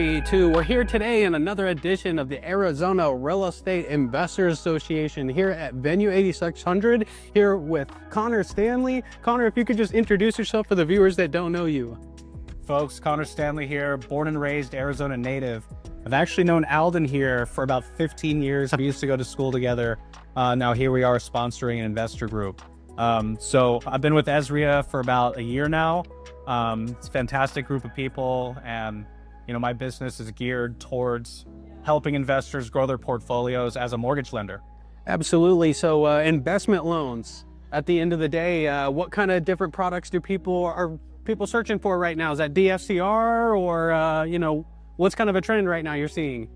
3, 2. We're here today in another edition of the Arizona Real Estate Investors Association here at Venue8600, here with Connor Stanley. Connor, if you could just introduce yourself for the viewers that don't know you. Folks, Connor Stanley here, born and raised Arizona native. I've actually known Alden here for about 15 years. We used to go to school together. Now here we are sponsoring an investor group. So I've been with AZREIA for about a year now. It's a fantastic group of people, and my business is geared towards helping investors grow their portfolios as a mortgage lender. Absolutely. So investment loans, at the end of the day, what kind of different products are people searching for right now? Is that DSCR or what's kind of a trend right now you're seeing?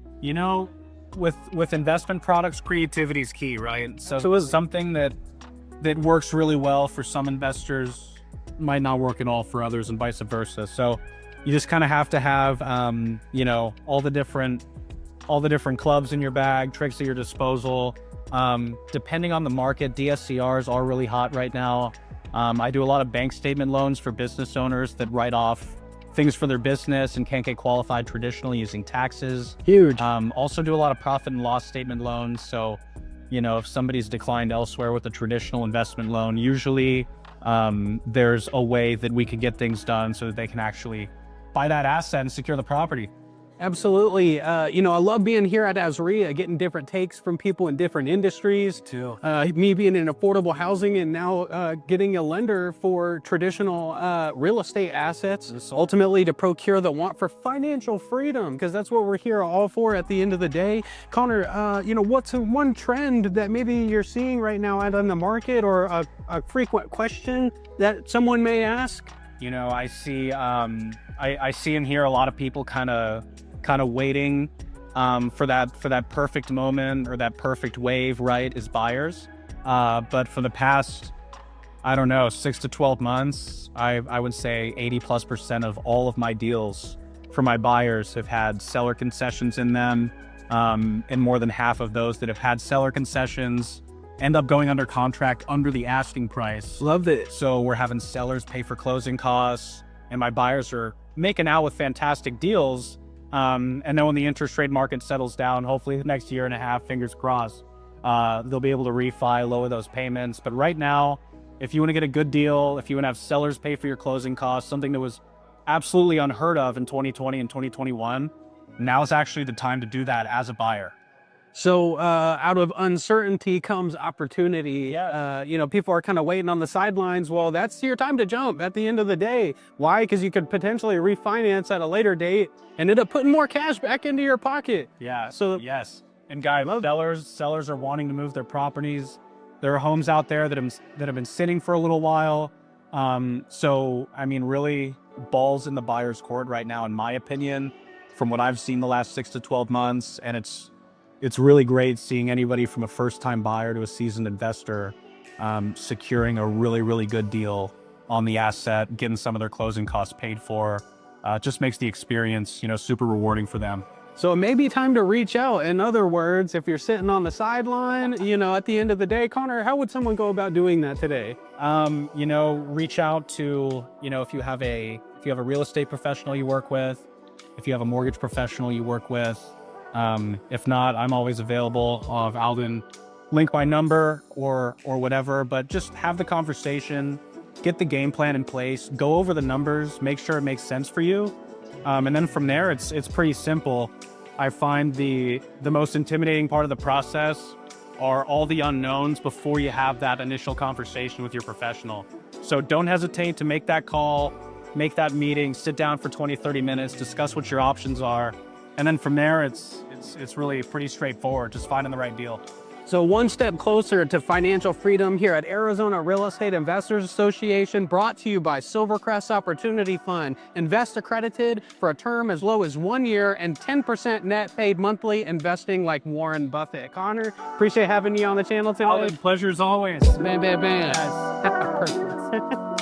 With investment products, creativity is key, right? So something that works really well for some investors might not work at all for others, and vice versa. So you just kind of have to have all the different clubs in your bag, tricks at your disposal. Depending on the market, DSCRs are really hot right now. I do a lot of bank statement loans for business owners that write off things for their business and can't get qualified traditionally using taxes. Huge. Also do a lot of profit and loss statement loans. So if somebody's declined elsewhere with a traditional investment loan, usually there's a way that we can get things done so that they can actually buy that asset and secure the property. Absolutely. I love being here at AZREIA, getting different takes from people in different industries. Too. Me being in affordable housing and now getting a lender for traditional real estate assets, ultimately to procure the want for financial freedom, because that's what we're here all for at the end of the day. Connor, what's one trend that maybe you're seeing right now out on the market, or a frequent question that someone may ask? I see and hear a lot of people kind of waiting for that perfect moment or that perfect wave, right, as buyers. But for the past, 6 to 12 months, I would say 80+% of all of my deals for my buyers have had seller concessions in them. And more than half of those that have had seller concessions end up going under contract under the asking price. Love it. So we're having sellers pay for closing costs, and my buyers are making out with fantastic deals. And then when the interest rate market settles down, hopefully the next year and a half, fingers crossed, they'll be able to refi, lower those payments. But right now, if you want to get a good deal, if you want to have sellers pay for your closing costs, something that was absolutely unheard of in 2020 and 2021, now is actually the time to do that as a buyer. So out of uncertainty comes opportunity. Yeah. People are kind of waiting on the sidelines. Well, that's your time to jump at the end of the day. Why? Because you could potentially refinance at a later date and end up putting more cash back into your pocket. Yeah. So yes. And guys, sellers are wanting to move their properties. There are homes out there that have been sitting for a little while. Really balls in the buyer's court right now, in my opinion, from what I've seen the last 6 to 12 months. And it's really great seeing anybody from a first-time buyer to a seasoned investor securing a really, really good deal on the asset, getting some of their closing costs paid for. Just makes the experience, super rewarding for them. So it may be time to reach out. In other words, if you're sitting on the sideline, at the end of the day, Connor, how would someone go about doing that today? Reach out to, if you have a real estate professional you work with, if you have a mortgage professional you work with. If not, I'm always available. I'll have Alden link my number or whatever, but just have the conversation, get the game plan in place, go over the numbers, make sure it makes sense for you. And then from there, it's pretty simple. I find the most intimidating part of the process are all the unknowns before you have that initial conversation with your professional. So don't hesitate to make that call, make that meeting, sit down for 20, 30 minutes, discuss what your options are. And then from there, it's really pretty straightforward, just finding the right deal. So one step closer to financial freedom here at Arizona Real Estate Investors Association, brought to you by Silvercrest Opportunity Fund. Invest accredited for a term as low as 1 year and 10% net paid monthly, investing like Warren Buffett. Connor, appreciate having you on the channel today. Pleasure as always. Bam, bam, bam. Yes. Perfect.